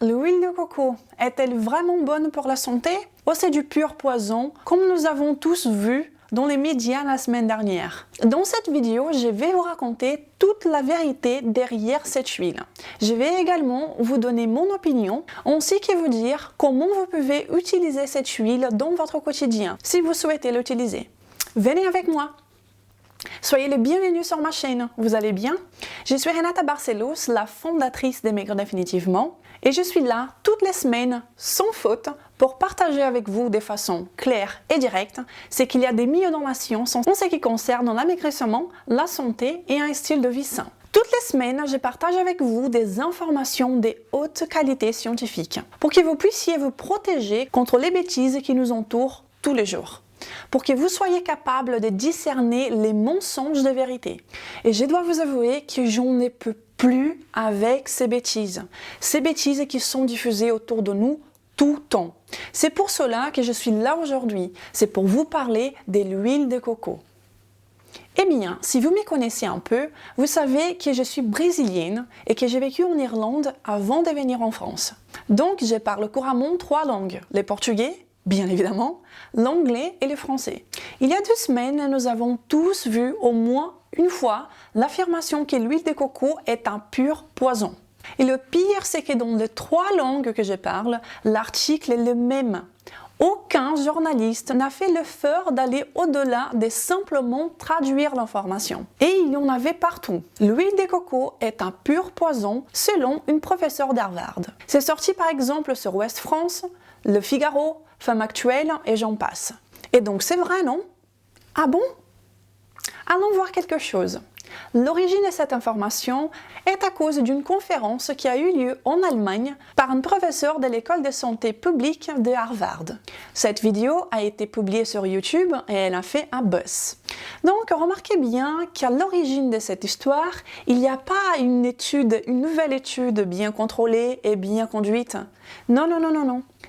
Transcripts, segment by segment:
L'huile de coco est-elle vraiment bonne pour la santé ou c'est du pur poison comme nous avons tous vu dans les médias la semaine dernière? Dans cette vidéo, je vais vous raconter toute la vérité derrière cette huile. Je vais également vous donner mon opinion ainsi que vous dire comment vous pouvez utiliser cette huile dans votre quotidien si vous souhaitez l'utiliser. Venez avec moi! Soyez les bienvenus sur ma chaîne, vous allez bien? Je suis Renata Barcelos, la fondatrice des Maigre Définitivement, et je suis là toutes les semaines, sans faute, pour partager avec vous de façon claire et directe ce qu'il y a de mieux dans la science en ce qui concerne l'amaigrissement, la santé et un style de vie sain. Toutes les semaines, je partage avec vous des informations de haute qualité scientifique pour que vous puissiez vous protéger contre les bêtises qui nous entourent tous les jours. Pour que vous soyez capable de discerner les mensonges de vérité. Et je dois vous avouer que j'en ne peux plus avec ces bêtises qui sont diffusées autour de nous tout le temps. C'est pour cela que je suis là aujourd'hui, c'est pour vous parler de l'huile de coco. Eh bien, si vous me connaissez un peu, vous savez que je suis brésilienne et que j'ai vécu en Irlande avant de venir en France. Donc, je parle couramment 3 langues, le portugais, bien évidemment, l'anglais et le français. Il y a 2 semaines, nous avons tous vu au moins une fois l'affirmation que l'huile de coco est un pur poison. Et le pire, c'est que dans les 3 langues que je parle, l'article est le même. Aucun journaliste n'a fait l'effort d'aller au-delà de simplement traduire l'information. Et il y en avait partout. L'huile de coco est un pur poison selon une professeure d'Harvard. C'est sorti par exemple sur Ouest France, Le Figaro, Femme Actuelle et j'en passe. Et donc c'est vrai, non? Ah bon? Allons voir quelque chose. L'origine de cette information est à cause d'une conférence qui a eu lieu en Allemagne par un professeur de l'école de santé publique de Harvard. Cette vidéo a été publiée sur YouTube et elle a fait un buzz. Donc remarquez bien qu'à l'origine de cette histoire, il n'y a pas une nouvelle étude bien contrôlée et bien conduite. Non.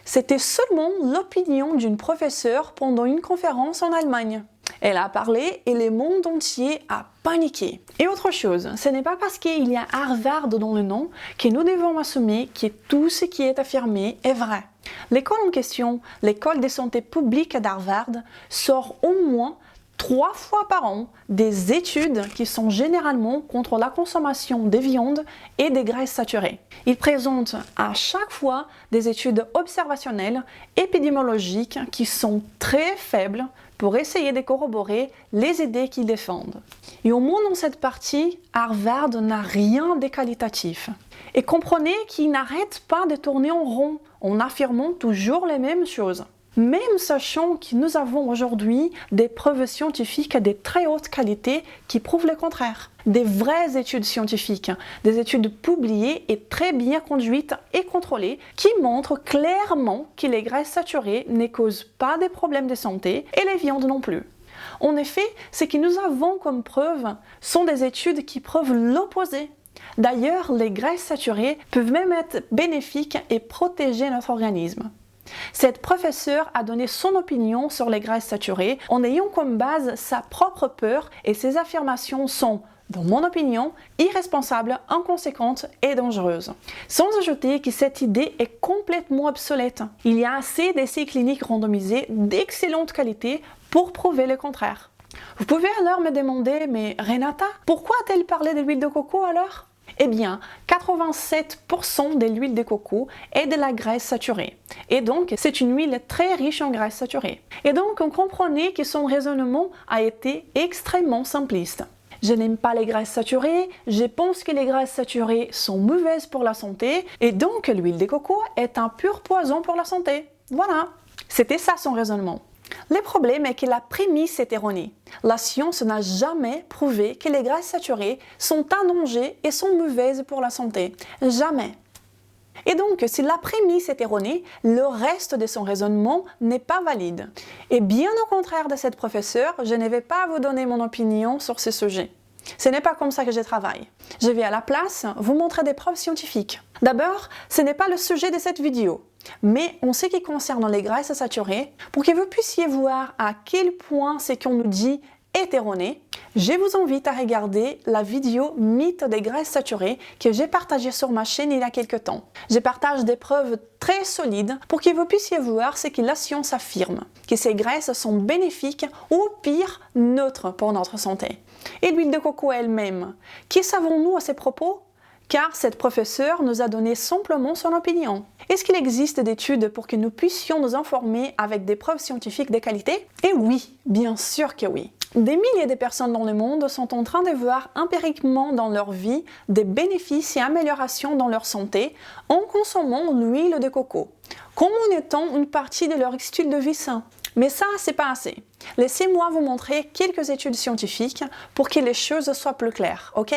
C'était seulement l'opinion d'une professeure pendant une conférence en Allemagne. Elle a parlé et le monde entier a paniqué. Et autre chose, ce n'est pas parce qu'il y a Harvard dans le nom que nous devons assumer que tout ce qui est affirmé est vrai. L'école en question, l'école de santé publique d'Harvard, sort au moins 3 fois par an des études qui sont généralement contre la consommation de viande et des graisses saturées. Ils présentent à chaque fois des études observationnelles, épidémiologiques qui sont très faibles pour essayer de corroborer les idées qu'ils défendent. Et au moins dans cette partie, Harvard n'a rien de qualitatif. Et comprenez qu'ils n'arrêtent pas de tourner en rond en affirmant toujours les mêmes choses. Même sachant que nous avons aujourd'hui des preuves scientifiques de très haute qualité qui prouvent le contraire. Des vraies études scientifiques, des études publiées et très bien conduites et contrôlées qui montrent clairement que les graisses saturées ne causent pas de problèmes de santé et les viandes non plus. En effet, ce que nous avons comme preuve sont des études qui prouvent l'opposé. D'ailleurs, les graisses saturées peuvent même être bénéfiques et protéger notre organisme. Cette professeure a donné son opinion sur les graisses saturées en ayant comme base sa propre peur et ses affirmations sont, dans mon opinion, irresponsables, inconséquentes et dangereuses. Sans ajouter que cette idée est complètement obsolète. Il y a assez d'essais cliniques randomisés d'excellente qualité pour prouver le contraire. Vous pouvez alors me demander, mais Renata, pourquoi a-t-elle parlé de l'huile de coco alors? Eh bien, 87% de l'huile de coco est de la graisse saturée. Et donc, c'est une huile très riche en graisse saturée. Et donc, on comprenait que son raisonnement a été extrêmement simpliste. Je n'aime pas les graisses saturées, je pense que les graisses saturées sont mauvaises pour la santé, et donc l'huile de coco est un pur poison pour la santé. Voilà, c'était ça son raisonnement. Le problème est que la prémisse est erronée. La science n'a jamais prouvé que les graisses saturées sont un danger et sont mauvaises pour la santé. Jamais. Et donc, si la prémisse est erronée, le reste de son raisonnement n'est pas valide. Et bien au contraire de cette professeure, je ne vais pas vous donner mon opinion sur ce sujet. Ce n'est pas comme ça que je travaille. Je vais à la place vous montrer des preuves scientifiques. D'abord, ce n'est pas le sujet de cette vidéo, mais en ce qui concerne les graisses saturées, pour que vous puissiez voir à quel point ce qu'on nous dit erronée, je vous invite à regarder la vidéo Mythe des graisses saturées que j'ai partagée sur ma chaîne il y a quelques temps. Je partage des preuves très solides pour que vous puissiez voir ce que la science affirme, que ces graisses sont bénéfiques ou au pire neutres pour notre santé. Et l'huile de coco elle-même, que savons-nous à ces propos? Car cette professeure nous a donné simplement son opinion. Est-ce qu'il existe des études pour que nous puissions nous informer avec des preuves scientifiques de qualité? Et oui, bien sûr que oui. Des milliers de personnes dans le monde sont en train de voir empiriquement dans leur vie des bénéfices et améliorations dans leur santé en consommant l'huile de coco, comme en étant une partie de leur style de vie sain. Mais ça, c'est pas assez. Laissez-moi vous montrer quelques études scientifiques pour que les choses soient plus claires, ok?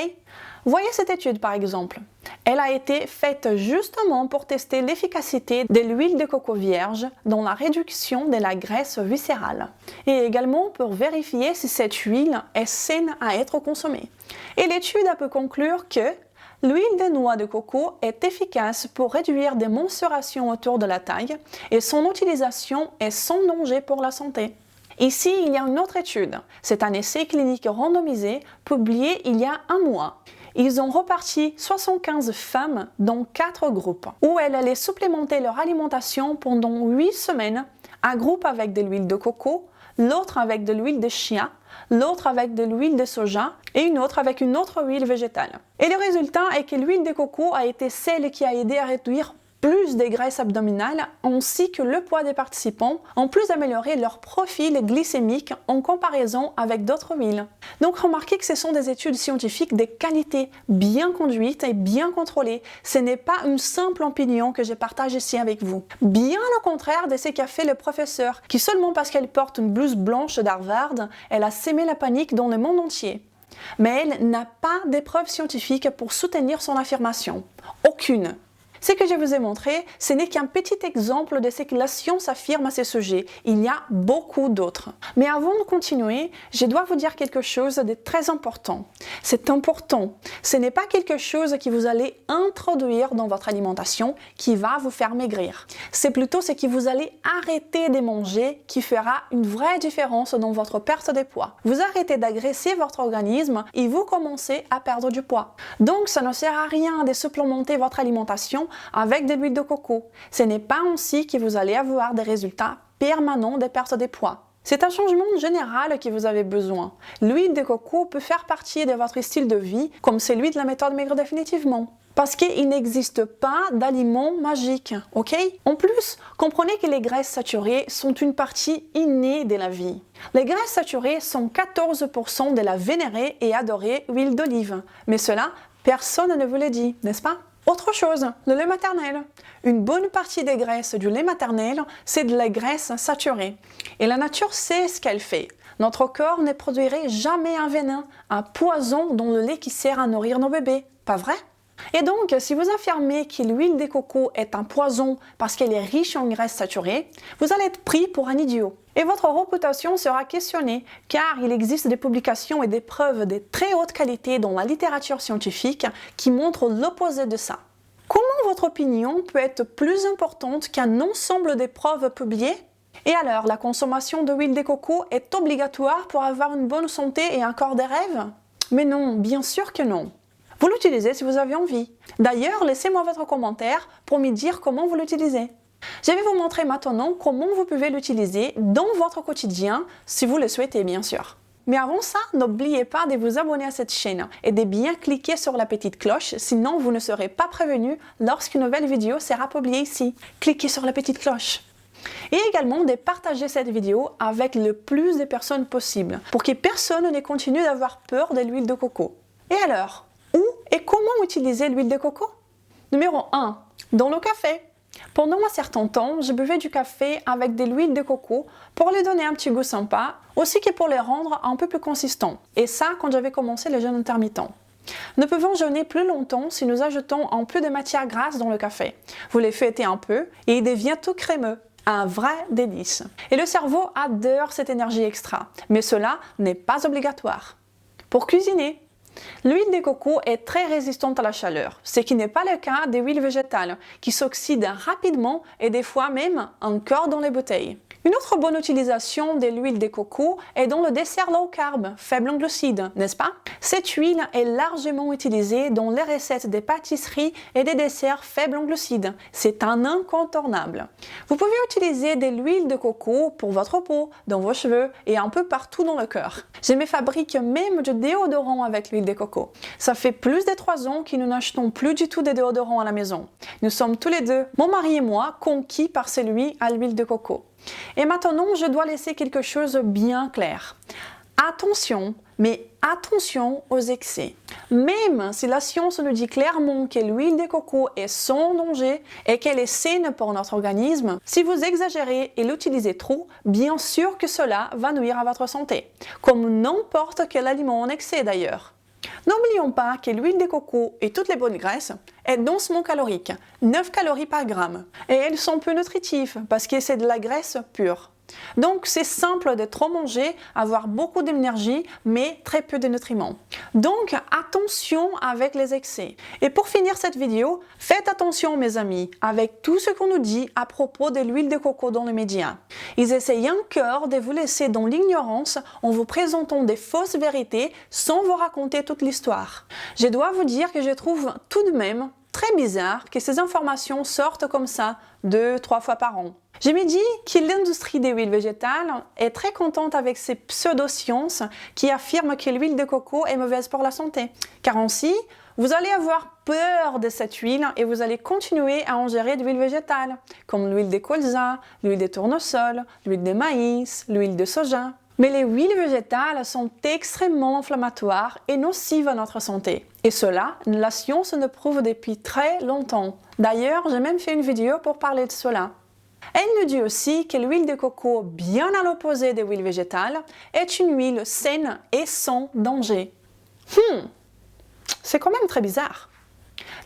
Voyez cette étude par exemple. Elle a été faite justement pour tester l'efficacité de l'huile de coco vierge dans la réduction de la graisse viscérale et également pour vérifier si cette huile est saine à être consommée. Et l'étude a pu conclure que l'huile de noix de coco est efficace pour réduire des mensurations autour de la taille et son utilisation est sans danger pour la santé. Ici, il y a une autre étude. C'est un essai clinique randomisé publié il y a un mois. Ils ont reparti 75 femmes dans 4 groupes, où elles allaient supplémenter leur alimentation pendant 8 semaines, un groupe avec de l'huile de coco, l'autre avec de l'huile de chia, l'autre avec de l'huile de soja et une autre avec une autre huile végétale. Et le résultat est que l'huile de coco a été celle qui a aidé à réduire plus des graisses abdominales ainsi que le poids des participants, en plus d'améliorer leur profil glycémique en comparaison avec d'autres huiles. Donc remarquez que ce sont des études scientifiques de qualité, bien conduites et bien contrôlées. Ce n'est pas une simple opinion que je partage ici avec vous. Bien le contraire de ce qu'a fait le professeur, qui seulement parce qu'elle porte une blouse blanche d'Harvard, elle a sémé la panique dans le monde entier. Mais elle n'a pas de preuves scientifiques pour soutenir son affirmation. Aucune. Ce que je vous ai montré, ce n'est qu'un petit exemple de ce que la science affirme à ce sujet. Il y a beaucoup d'autres. Mais avant de continuer, je dois vous dire quelque chose de très important. C'est important. Ce n'est pas quelque chose que vous allez introduire dans votre alimentation qui va vous faire maigrir. C'est plutôt ce que vous allez arrêter de manger qui fera une vraie différence dans votre perte de poids. Vous arrêtez d'agresser votre organisme et vous commencez à perdre du poids. Donc, ça ne sert à rien de supplémenter votre alimentation avec de l'huile de coco. Ce n'est pas ainsi que vous allez avoir des résultats permanents de perte de poids. C'est un changement général que vous avez besoin. L'huile de coco peut faire partie de votre style de vie, comme celui de la méthode maigre définitivement. Parce qu'il n'existe pas d'aliments magiques, ok? En plus, comprenez que les graisses saturées sont une partie innée de la vie. Les graisses saturées sont 14% de la vénérée et adorée huile d'olive. Mais cela, personne ne vous le dit, n'est-ce pas? Autre chose, le lait maternel. Une bonne partie des graisses du lait maternel, c'est de la graisse saturée. Et la nature sait ce qu'elle fait. Notre corps ne produirait jamais un venin, un poison dans le lait qui sert à nourrir nos bébés. Pas vrai? Et donc, si vous affirmez que l'huile de coco est un poison parce qu'elle est riche en graisses saturées, vous allez être pris pour un idiot. Et votre réputation sera questionnée, car il existe des publications et des preuves de très haute qualité dans la littérature scientifique qui montrent l'opposé de ça. Comment votre opinion peut être plus importante qu'un ensemble de preuves publiées? Et alors, la consommation de l'huile de coco est obligatoire pour avoir une bonne santé et un corps de rêve? Mais non, bien sûr que non. Vous l'utilisez si vous avez envie. D'ailleurs, laissez-moi votre commentaire pour me dire comment vous l'utilisez. Je vais vous montrer maintenant comment vous pouvez l'utiliser dans votre quotidien, si vous le souhaitez bien sûr. Mais avant ça, n'oubliez pas de vous abonner à cette chaîne et de bien cliquer sur la petite cloche, sinon vous ne serez pas prévenu lorsqu'une nouvelle vidéo sera publiée ici. Cliquez sur la petite cloche. Et également de partager cette vidéo avec le plus de personnes possible, pour que personne ne continue d'avoir peur de l'huile de coco. Et alors, où et comment utiliser l'huile de coco? Numéro 1. Dans le café. Pendant un certain temps, je buvais du café avec de l'huile de coco pour lui donner un petit goût sympa, aussi que pour les rendre un peu plus consistants. Et ça, quand j'avais commencé le jeûne intermittent. Nous pouvons jeûner plus longtemps si nous ajoutons un peu de matière grasse dans le café. Vous les fouettez un peu et il devient tout crémeux. Un vrai délice. Et le cerveau adore cette énergie extra, mais cela n'est pas obligatoire. Pour cuisiner, l'huile de coco est très résistante à la chaleur, ce qui n'est pas le cas des huiles végétales, qui s'oxydent rapidement et des fois même encore dans les bouteilles. Une autre bonne utilisation de l'huile de coco est dans le dessert low carb, faible en glucides, n'est-ce pas? Cette huile est largement utilisée dans les recettes des pâtisseries et des desserts faibles en glucides. C'est un incontournable. Vous pouvez utiliser de l'huile de coco pour votre peau, dans vos cheveux et un peu partout dans le corps. Je me fabrique même du déodorant avec l'huile de coco. Ça fait plus de 3 ans que nous n'achetons plus du tout de déodorant à la maison. Nous sommes tous les deux, mon mari et moi, conquis par celui à l'huile de coco. Et maintenant, je dois laisser quelque chose bien clair. Attention, mais attention aux excès. Même si la science nous dit clairement que l'huile de coco est sans danger et qu'elle est saine pour notre organisme, si vous exagérez et l'utilisez trop, bien sûr que cela va nuire à votre santé, comme n'importe quel aliment en excès d'ailleurs. N'oublions pas que l'huile de coco et toutes les bonnes graisses est densément calorique, 9 calories par gramme, et elles sont peu nutritives parce que c'est de la graisse pure. Donc c'est simple de trop manger, avoir beaucoup d'énergie, mais très peu de nutriments. Donc attention avec les excès. Et pour finir cette vidéo, faites attention mes amis avec tout ce qu'on nous dit à propos de l'huile de coco dans les médias. Ils essayent encore de vous laisser dans l'ignorance en vous présentant des fausses vérités sans vous raconter toute l'histoire. Je dois vous dire que je trouve tout de même très bizarre que ces informations sortent comme ça 2-3 fois par an. Je me dis que l'industrie des huiles végétales est très contente avec ces pseudo-sciences qui affirment que l'huile de coco est mauvaise pour la santé. Car ainsi, vous allez avoir peur de cette huile et vous allez continuer à ingérer de l'huile végétale, comme l'huile de colza, l'huile de tournesol, l'huile de maïs, l'huile de soja. Mais les huiles végétales sont extrêmement inflammatoires et nocives à notre santé. Et cela, la science le prouve depuis très longtemps. D'ailleurs, j'ai même fait une vidéo pour parler de cela. Elle nous dit aussi que l'huile de coco, bien à l'opposé des huiles végétales, est une huile saine et sans danger. C'est quand même très bizarre.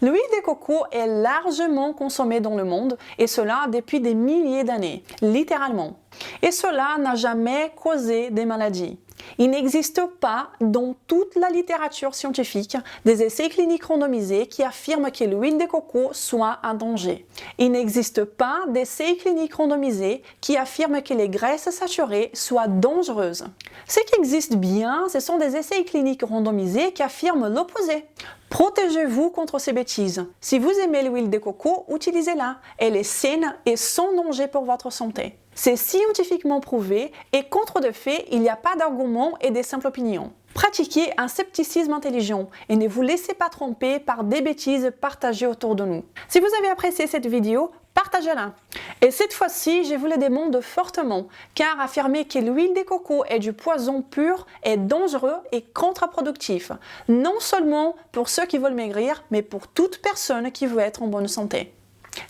L'huile de coco est largement consommée dans le monde, et cela depuis des milliers d'années, littéralement. Et cela n'a jamais causé des maladies. Il n'existe pas dans toute la littérature scientifique des essais cliniques randomisés qui affirment que l'huile de coco soit un danger. Il n'existe pas d'essais cliniques randomisés qui affirment que les graisses saturées soient dangereuses. Ce qui existe bien, ce sont des essais cliniques randomisés qui affirment l'opposé. Protégez-vous contre ces bêtises. Si vous aimez l'huile de coco, utilisez-la. Elle est saine et sans danger pour votre santé. C'est scientifiquement prouvé et contre de fait, il n'y a pas d'arguments et des simples opinions. Pratiquez un scepticisme intelligent et ne vous laissez pas tromper par des bêtises partagées autour de nous. Si vous avez apprécié cette vidéo, partagez-la. Et cette fois-ci, je vous le demande fortement, car affirmer que l'huile de coco est du poison pur est dangereux et contre-productif, non seulement pour ceux qui veulent maigrir, mais pour toute personne qui veut être en bonne santé.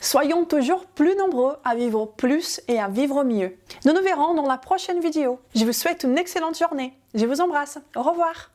Soyons toujours plus nombreux à vivre plus et à vivre mieux. Nous nous verrons dans la prochaine vidéo. Je vous souhaite une excellente journée. Je vous embrasse. Au revoir.